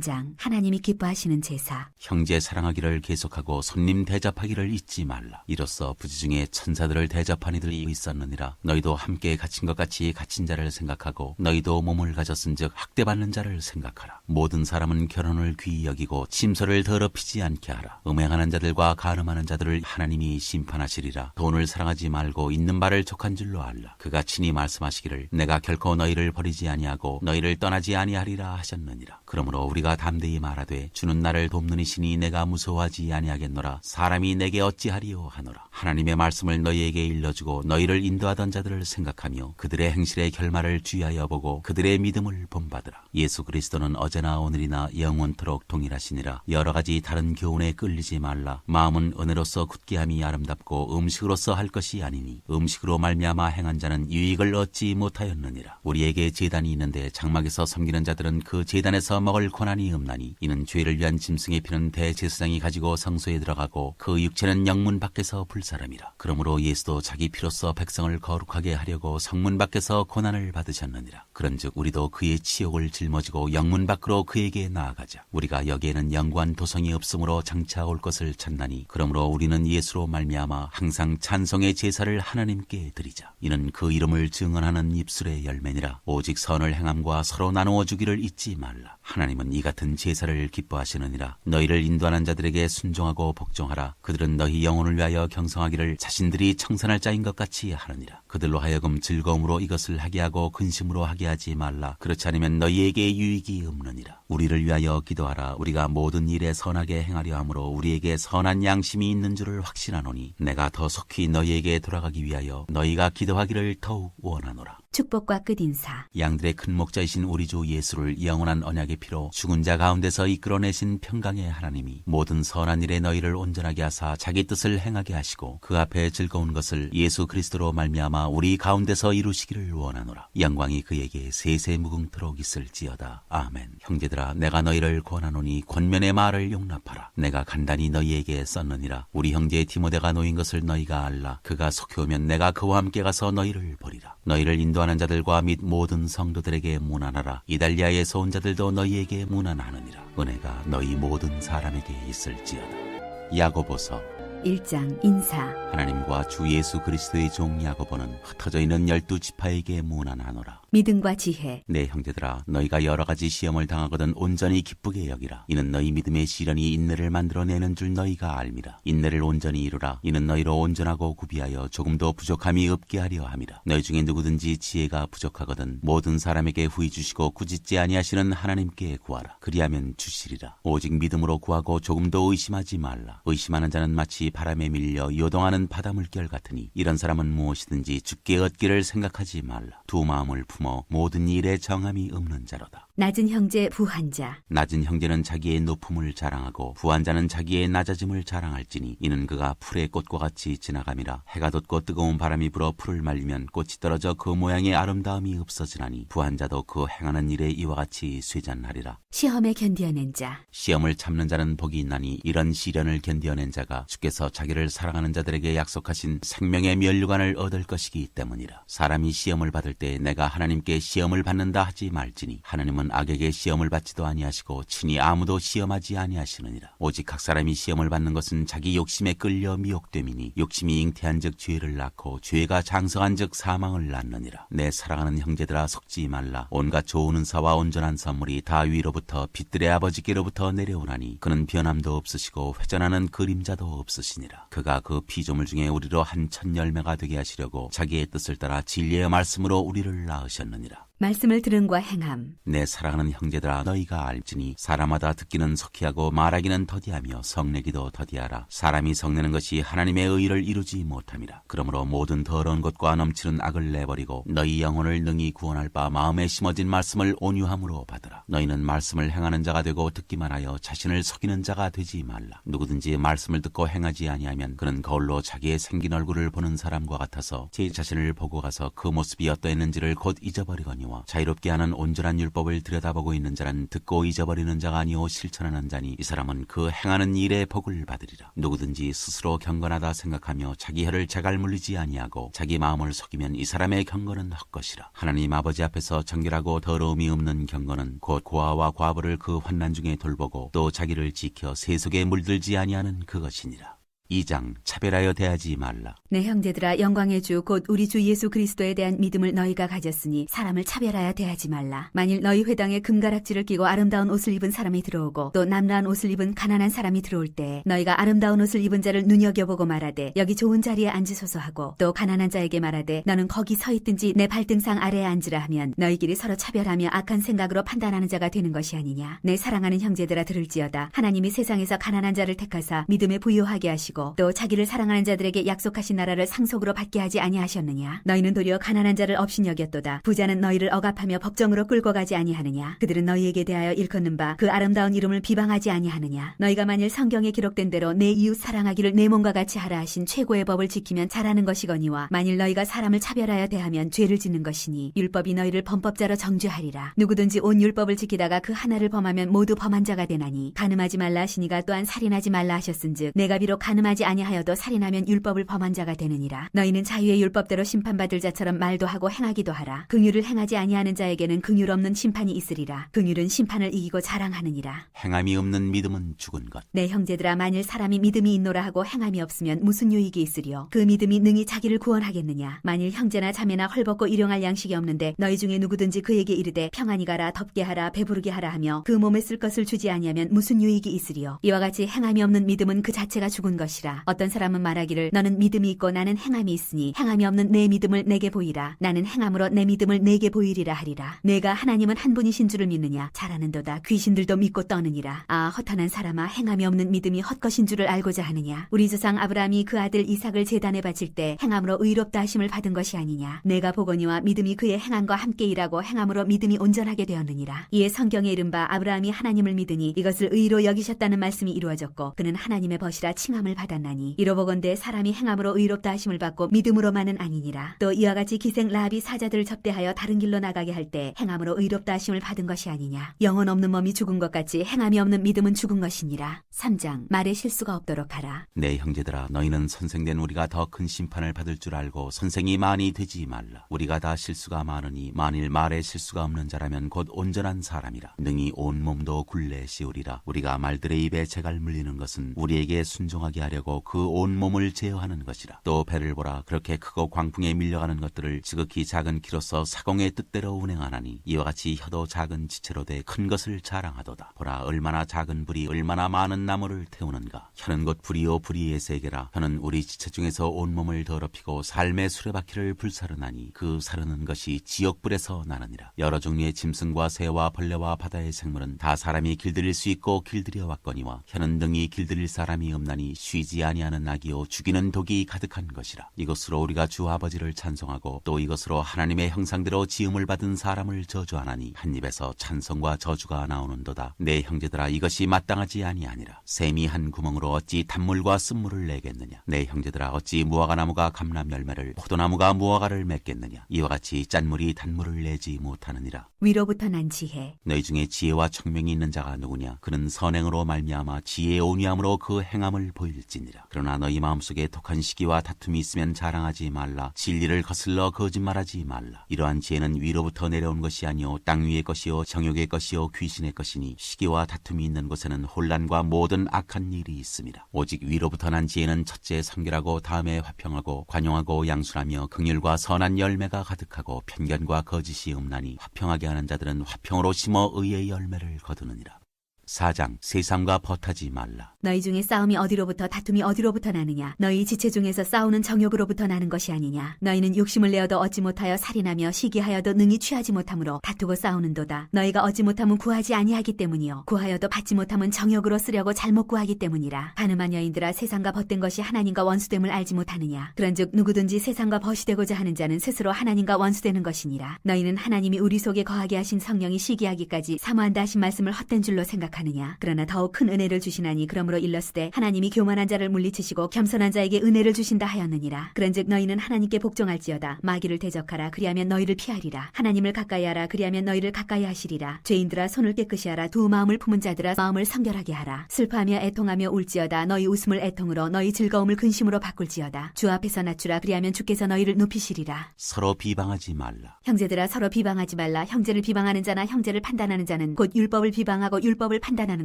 장 하나님이 기뻐하시는 제사. 형제 사랑하기를 계속하고 손님 대접하기를 잊지 말라. 이로써 부지 중에 천사들을 대접한 이들이 있었느니라. 너희도 함께 갇힌 것 같이 갇힌 자를 생각하고 너희도 몸을 가졌은즉 학대받는 자를 생각하라. 모든 사람은 결혼을 귀히 여기고 침소를 더럽히지 않게 하라. 음행하는 자들과 간음하는 자들을 하나님이 심판하시리라. 돈을 사랑하지 말고 있는 바를 족한 줄로 알라. 그가 친히 말씀하시기를 내가 결코 너희를 버리지 아니하고 너희를 떠나지 아니하리라 하셨느니라. 그러므로 우리가 담대히 말하되 주는 나를 돕는 이시니 내가 무서워하지 아니하겠노라. 사람이 내게 어찌하리요 하노라. 하나님의 말씀을 너희에게 일러주고 너희를 인도하던 자들을 생각하며 그들의 행실의 결말을 주의하여 보고 그들의 믿음을 본받으라. 예수 그리스도는 어제나 오늘이나 영원토록 동일하시니라. 여러 가지 다른 교훈에 끌리지 말라. 마음은 은혜로서 굳게 함이 아름답고 음식으로서 할 것이 아니니 음식으로 말미암아 행한 자는 유익을 얻지 못하였느니라. 우리에게 제단이 있는데 장막에서 섬기는 자들은 그 제단에서 먹을 권한이 없나니 이는 죄를 위한 짐승의 피는 대제사장이 가지고 성소에 들어가고 그 육체는 영문 밖에서 불사람이라. 그러므로 예수도 자기 피로써 백성을 거룩하게 하려고 성문 밖에서 고난을 받으셨느니라. 그런즉 우리도 그의 치욕을 짊어지고 영문 밖으로 그에게 나아가자. 우리가 여기에는 영구한 도성이 없으므로 장차 올 것을 찾나니 그러므로 우리는 예수로 말미암아 항상 찬송의 제사를 하나님께 드리자. 이는 그 이름을 증언하는 입술의 열매니라. 오직 선을 행함과 서로 나누어 주기를 잊지 말라. 하나님은 이 같은 제사를 기뻐하시느니라. 너희를 인도하는 자들에게 순종하고 복종하라. 그들은 너희 영혼을 위하여 경성하기를 자신들이 청산할 자인 것 같이 하느니라. 그들로 하여금 즐거움으로 이것을 하게 하고 근심으로 하게 하지 말라. 그렇지 않으면 너희에게 유익이 없느니라. 우리를 위하여 기도하라. 우리가 모든 일에 선하게 행하려 함으로 우리에게 선한 양심이 있는 줄을 확신하노니 내가 더 속히 너희에게 돌아가기 위하여 너희가 기도하기를 더욱 원하노라. 축복과 끝인사. 양들의 큰 목자이신 우리 주 예수를 영원한 언약의 피로 죽은 자 가운데서 이끌어내신 평강의 하나님이 모든 선한 일에 너희를 온전하게 하사 자기 뜻을 행하게 하시고 그 앞에 즐거운 것을 예수 그리스도로 말미암아 우리 가운데서 이루시기를 원하노라. 영광이 그에게 세세무궁토록 있을지어다. 아멘. 형제들아 내가 너희를 권하노니 권면의 말을 용납하라. 내가 간단히 너희에게 썼느니라. 우리 형제 디모데가 놓인 것을 너희가 알라. 그가 속히 오면 내가 그와 함께 가서 너희를 보리라. 너희를 인도하는 자들과 및 모든 성도들에게 문안하라. 이달리아에서 온 자들도 너희에게 문안하느니라. 은혜가 너희 모든 사람에게 있을지어다. 야고보서 1장 인사. 하나님과 주 예수 그리스도의 종 야고보는 흩어져 있는 12지파에게 문안하노라. 믿음과 지혜. 내 형제들아 너희가 여러 가지 시험을 당하거든 온전히 기쁘게 여기라. 이는 너희 믿음의 시련이 인내를 만들어내는 줄 너희가 알미라. 인내를 온전히 이루라. 이는 너희로 온전하고 구비하여 조금도 부족함이 없게 하려 함이라. 너희 중에 누구든지 지혜가 부족하거든 모든 사람에게 후히 주시고 꾸짖지 아니하시는 하나님께 구하라. 그리하면 주시리라. 오직 믿음으로 구하고 조금도 의심하지 말라. 의심하는 자는 마치 바람에 밀려 요동하는 바닷물결 같으니 이런 사람은 무엇이든지 주께 얻기를 생각하지 말라. 두 마음을 품어 모든 일에 정함이 없는 자로다. 낮은 형제 부한자. 낮은 형제는 자기의 높음을 자랑하고 부한 자는 자기의 낮아짐을 자랑할지니 이는 그가 풀의 꽃과 같이 지나감이라. 해가 돋고 뜨거운 바람이 불어 풀을 말리면 꽃이 떨어져 그 모양의 아름다움이 없어지나니 부한 자도 그 행하는 일에 이와 같이 쇠잔하리라. 시험에 견디어낸 자. 시험을 참는 자는 복이 있나니 이런 시련을 견디어낸 자가 주께서 자기를 사랑하는 자들에게 약속하신 생명의 면류관을 얻을 것이기 때문이라. 사람이 시험을 받을 때 내가 하나님께 시험을 받는다 하지 말지니 하나님은 악에게 시험을 받지도 아니하시고 친히 아무도 시험하지 아니하시느니라. 오직 각 사람이 시험을 받는 것은 자기 욕심에 끌려 미혹됨이니 욕심이 잉태한즉 죄를 낳고 죄가 장성한즉 사망을 낳느니라. 내 사랑하는 형제들아 속지 말라. 온갖 좋은 은사와 온전한 선물이 다 위로부터 빛들의 아버지께로부터 내려오나니 그는 변함도 없으시고 회전하는 그림자도 없으시니라. 그가 그 피조물 중에 우리로 한 첫 열매가 되게 하시려고 자기의 뜻을 따라 진리의 말씀으로 우리를 낳으셨느니라. 말씀을 들음과 행함. 내 사랑하는 형제들아 너희가 알지니 사람마다 듣기는 속히하고 말하기는 더디하며 성내기도 더디하라. 사람이 성내는 것이 하나님의 의를 이루지 못함이라. 그러므로 모든 더러운 것과 넘치는 악을 내버리고 너희 영혼을 능히 구원할 바 마음에 심어진 말씀을 온유함으로 받으라. 너희는 말씀을 행하는 자가 되고 듣기만 하여 자신을 속이는 자가 되지 말라. 누구든지 말씀을 듣고 행하지 아니하면 그는 거울로 자기의 생긴 얼굴을 보는 사람과 같아서 제 자신을 보고 가서 그 모습이 어떠했는지를 곧 잊어버리거니와 자녀와 자유롭게 하는 온전한 율법을 들여다보고 있는 자는 듣고 잊어버리는 자가 아니오 실천하는 자니 이 사람은 그 행하는 일에 복을 받으리라. 누구든지 스스로 경건하다 생각하며 자기 혀를 자갈 물리지 아니하고 자기 마음을 속이면 이 사람의 경건은 헛것이라. 하나님 아버지 앞에서 정결하고 더러움이 없는 경건은 곧 고아와 과부를 그 환난 중에 돌보고 또 자기를 지켜 세속에 물들지 아니하는 그것이니라. 2장 차별하여 대하지 말라. 내 형제들아, 영광의 주 곧 우리 주 예수 그리스도에 대한 믿음을 너희가 가졌으니 사람을 차별하여 대하지 말라. 만일 너희 회당에 금가락지를 끼고 아름다운 옷을 입은 사람이 들어오고 또 남라한 옷을 입은 가난한 사람이 들어올 때 너희가 아름다운 옷을 입은 자를 눈여겨보고 말하되 여기 좋은 자리에 앉으소서 하고 또 가난한 자에게 말하되 너는 거기 서 있든지 내 발등상 아래에 앉으라 하면 너희끼리 서로 차별하며 악한 생각으로 판단하는 자가 되는 것이 아니냐. 내 사랑하는 형제들아, 들을지어다. 하나님이 세상에서 가난한 자를 택하사 믿음에 부요하게 하시고 또 자기를 사랑하는 자들에게 약속하신 나라를 상속으로 받게 하지 아니하셨느냐. 너희는 도리어 가난한 자를 업신여겼도다. 부자는 너희를 억압하며 법정으로 끌고 가지 아니하느냐. 그들은 너희에게 대하여 일컫는 바 그 아름다운 이름을 비방하지 아니하느냐. 너희가 만일 성경에 기록된 대로 내 이웃 사랑하기를 내 몸과 같이 하라 하신 최고의 법을 지키면 잘하는 것이거니와 만일 너희가 사람을 차별하여 대하면 죄를 짓는 것이니 율법이 너희를 범법자로 정죄하리라. 누구든지 온 율법을 지키다가 그 하나를 범하면 모두 범한 자가 되나니 간음하지 말라 하시니가 또한 살인하지 말라 하셨은즉 내가 비록 간음하지 아니하여도 살인하면 율법을 범한 자가 되느니라. 너희는 자유의 율법대로 심판받을 자처럼 말도 하고 행하기도 하라. 긍휼을 행하지 아니하는 자에게는 긍휼 없는 심판이 있으리라. 긍휼은 심판을 이기고 자랑하느니라. 행함이 없는 믿음은 죽은 것. 내 형제들아, 만일 사람이 믿음이 있노라 하고 행함이 없으면 무슨 유익이 있으리요. 그 믿음이 능히 자기를 구원하겠느냐. 만일 형제나 자매나 헐벗고 일용할 양식이 없는데 너희 중에 누구든지 그에게 이르되 평안히 가라, 덥게 하라, 배부르게 하라 하며 그 몸에 쓸 것을 주지 아니하면 무슨 유익이 있으리요. 이와 같이 행함이 없는 믿음은 그 자체가 죽은 것이라. 어떤 사람은 말하기를 너는 믿음이 있고 나는 행함이 있으니 행함이 없는 내 믿음을 내게 보이라. 나는 행함으로 내 믿음을 내게 보이리라 하리라. 내가 하나님은 한 분이신 줄을 믿느냐. 잘하는도다. 귀신들도 믿고 떠느니라. 아, 허탄한 사람아, 행함이 없는 믿음이 헛것인 줄을 알고자 하느냐. 우리 조상 아브라함이 그 아들 이삭을 제단에 바칠 때 행함으로 의롭다 하심을 받은 것이 아니냐. 내가 보거니와 믿음이 그의 행함과 함께 일하고 행함으로 믿음이 온전하게 되었느니라. 이에 성경에 이른바 아브라함이 하나님을 믿으니 이것을 의로 여기셨다는 말씀이 이루어졌고 그는 하나님의 벗이라 칭함을 받았나니 이로보건대 사람이 행함으로 의롭다 하심을 받고 믿음으로만은 아니니라. 또 이와 같이 기생 라합이 사자들을 접대하여 다른 길로 나가게 할 때 행함으로 의롭다 하심을 받은 것이 아니냐. 영혼 없는 몸이 죽은 것 같이 행함이 없는 믿음은 죽은 것이니라. 3장 말에 실수가 없도록 하라. 내 형제들아, 너희는 선생된 우리가 더 큰 심판을 받을 줄 알고 선생이 많이 되지 말라. 우리가 다 실수가 많으니 만일 말에 실수가 없는 자라면 곧 온전한 사람이라. 능히 온 몸도 굴레 씌우리라. 우리가 말들의 입에 재갈 물리는 것은 우리에게 순종하게 하려고 그 온 몸을 제어하는 것이라. 또 배를 보라. 그렇게 크고 광풍에 밀려가는 것들을 지극히 작은 키로서 사공의 뜻대로 운행하나니 이와 같이 혀도 작은 지체로 돼 큰 것을 자랑하도다. 보라, 얼마나 작은 불이 얼마나 많은 나무를 태우는가. 혀는 곧 불이요 불의의 세계라. 혀는 우리 지체 중에서 온몸을 더럽히고 삶의 수레바퀴를 불사르나니 그 사르는 것이 지옥불에서 나느니라. 여러 종류의 짐승과 새와 벌레와 바다의 생물은 다 사람이 길들일 수 있고 길들여 왔거니와 혀는 능히 길들일 사람이 없나니 쉬지 아니하는 악이요 죽이는 독이 가득한 것이라. 이것으로 우리가 주 아버지를 찬송하고 또 이것으로 하나님의 형상대로 지음을 받은 사람을 저주하나니 한 입에서 찬송과 저주가 나오는도다. 내 형제들아, 이것이 마땅하지 아니하니라. 샘이 한 구멍으로 어찌 단물과 쓴물을 내겠느냐. 내 형제들아, 어찌 무화과나무가 감람 열매를 포도나무가 무화과를 맺겠느냐. 이와 같이 짠물이 단물을 내지 못하느니라. 위로부터 난 지혜. 너희 중에 지혜와 청명이 있는 자가 누구냐. 그는 선행으로 말미암아 지혜의 온유함으로 그 행함을 보일지니라. 그러나 너희 마음속에 독한 시기와 다툼이 있으면 자랑하지 말라. 진리를 거슬러 거짓말하지 말라. 이러한 지혜는 위로부터 내려온 것이 아니요 땅 위의 것이요 정욕의 것이요 귀신의 것이니 시기와 다툼이 있는 곳에는 혼란과 모든 악한 일이 있습니다. 오직 위로부터 난 지혜는 첫째 성결하고 다음에 화평하고 관용하고 양순하며 긍휼과 선한 열매가 가득하고 편견과 거짓이 없나니 화평하게 하는 자들은 화평으로 심어 의의 열매를 거두느니라. 4장 세상과 벗하지 말라. 너희 중에 싸움이 어디로부터 다툼이 어디로부터 나느냐. 너희 지체 중에서 싸우는 정욕으로부터 나는 것이 아니냐. 너희는 욕심을 내어도 얻지 못하여 살인하며 시기하여도 능히 취하지 못함으로 다투고 싸우는도다. 너희가 얻지 못함은 구하지 아니하기 때문이요 구하여도 받지 못함은 정욕으로 쓰려고 잘못 구하기 때문이라. 가늠한 여인들아, 세상과 벗된 것이 하나님과 원수됨을 알지 못하느냐. 그런즉 누구든지 세상과 벗이 되고자 하는 자는 스스로 하나님과 원수되는 것이니라. 너희는 하나님이 우리 속에 거하게 하신 성령이 시기하기까지 사모한다 하신 말씀을 헛된 줄로 생각하느냐. 생각하느냐? 그러나 더욱 큰 은혜를 주시나니 그러므로 일렀으되 하나님이 교만한 자를 물리치시고 겸손한 자에게 은혜를 주신다 하였느니라. 그런즉 너희는 하나님께 복종할지어다. 마귀를 대적하라. 그리하면 너희를 피하리라. 하나님을 가까이하라. 그리하면 너희를 가까이 하시리라. 죄인들아 손을 깨끗이 하라. 두 마음을 품은 자들아 마음을 성결하게 하라. 슬퍼하며 애통하며 울지어다. 너희 웃음을 애통으로 너희 즐거움을 근심으로 바꿀지어다. 주 앞에서 낮추라. 그리하면 주께서 너희를 높이시리라. 서로 비방하지 말라. 형제들아 서로 비방하지 말라. 형제를 비방하는 자나 형제를 판단하는 자는 곧 율법을 비방하고 율법을 판단하는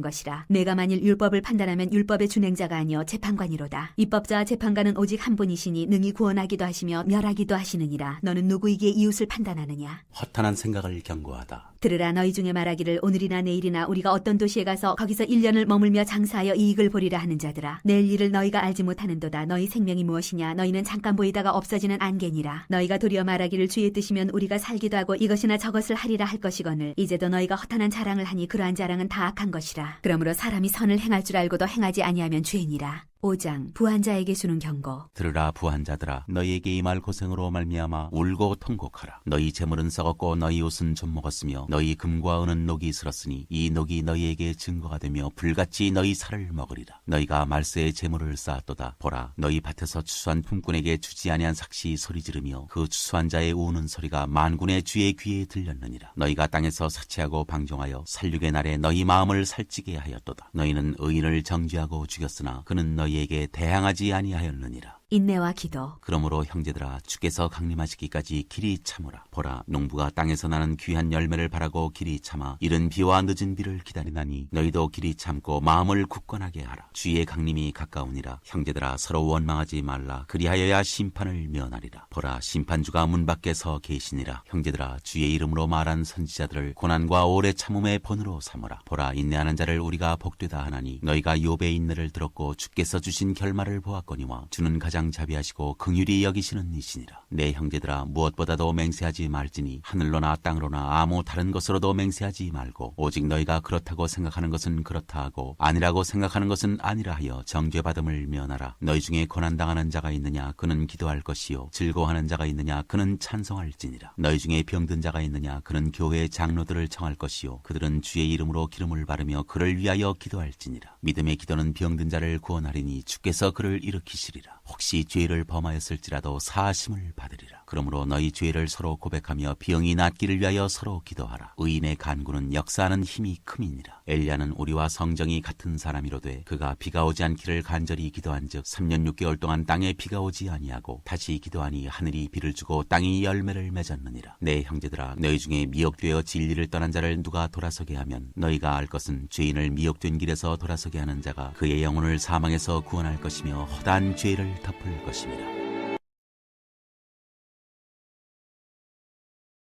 것이라. 내가 만일 율법을 판단하면 율법의 준행자가 아니요 재판관이로다. 입법자와 재판관은 오직 한 분이시니 능히 구원하기도 하시며 멸하기도 하시느니라. 너는 누구에게 이웃을 판단하느냐? 허탄한 생각을 경고하다. 들으라. 너희 중에 말하기를 오늘이나 내일이나 우리가 어떤 도시에 가서 거기서 1년을 머물며 장사하여 이익을 보리라 하는 자들아. 내일 일을 너희가 알지 못하는도다. 너희 생명이 무엇이냐? 너희는 잠깐 보이다가 없어지는 안개니라. 너희가 도리어 말하기를 주의 뜻이면 우리가 살기도 하고 이것이나 저것을 하리라 할 것이거늘 이제도 너희가 허탄한 자랑을 하니 그러한 자랑은 다 악한 것이라. 그러므로 사람이 선을 행할 줄 알고도 행하지 아니하면 죄니라. 5장 부한 자에게 주는 경고. 들으라 부한 자들아, 너희에게 임할 고생으로 말미암아 울고 통곡하라. 너희 재물은 썩었고 너희 옷은 좀 먹었으며 너희 금과 은은 녹이 슬었으니 이 녹이 너희에게 증거가 되며 불같이 너희 살을 먹으리라. 너희가 말세의 재물을 쌓았도다. 보라, 너희 밭에서 추수한 품꾼에게 주지 아니한 삭시 소리 지르며 그 추수한 자의 우는 소리가 만군의 주의 귀에 들렸느니라. 너희가 땅에서 사치하고 방종하여 살육의 날에 너희 마음을 살찌게 하였도다. 너희는 의인을 정죄하고 죽였으나 그는 너희에게 대항하지 아니하였느니라. 인내와 기도. 그러므로 형제들아, 주께서 강림하시기까지 길이 참으라. 보라, 농부가 땅에서 나는 귀한 열매를 바라고 길이 참아 이른 비와 늦은 비를 기다리나니 너희도 길이 참고 마음을 굳건하게 하라. 주의 강림이 가까우니라. 형제들아, 서로 원망하지 말라. 그리하여야 심판을 면하리라. 보라, 심판주가 문 밖에 서 계시니라. 형제들아, 주의 이름으로 말한 선지자들을 고난과 오래 참음의 본으로 삼으라. 보라, 인내하는 자를 우리가 복되다 하나니 너희가 욥의 인내를 들었고 주께서 주신 결말을 보았거니와 주는 가장 자비하시고 긍휼히 여기시는 이시니라. 내 형제들아, 무엇보다도 맹세하지 말지니 하늘로나 땅으로나 아무 다른 것으로도 맹세하지 말고 오직 너희가 그렇다고 생각하는 것은 그렇다 하고 아니라고 생각하는 것은 아니라 하여 정죄받음을 면하라. 너희 중에 고난당하는 자가 있느냐? 그는 기도할 것이요 즐거워하는 자가 있느냐? 그는 찬송할지니라. 너희 중에 병든 자가 있느냐? 그는 교회의 장로들을 청할 것이요 그들은 주의 이름으로 기름을 바르며 그를 위하여 기도할지니라. 믿음의 기도는 병든 자를 구원하리니 주께서 그를 일으키시리라. 혹시 죄를 범하였을지라도 사하심을 받으리라. 그러므로 너희 죄를 서로 고백하며 병이 낫기를 위하여 서로 기도하라. 의인의 간구는 역사하는 힘이 큼이니라. 엘리야는 우리와 성정이 같은 사람이로되 그가 비가 오지 않기를 간절히 기도한즉 3년 6개월 동안 땅에 비가 오지 아니하고 다시 기도하니 하늘이 비를 주고 땅이 열매를 맺었느니라. 내 형제들아, 너희 중에 미혹되어 진리를 떠난 자를 누가 돌아서게 하면 너희가 알 것은 죄인을 미혹된 길에서 돌아서게 하는 자가 그의 영혼을 사망에서 구원할 것이며 허다한 죄를 덮을 것입니다.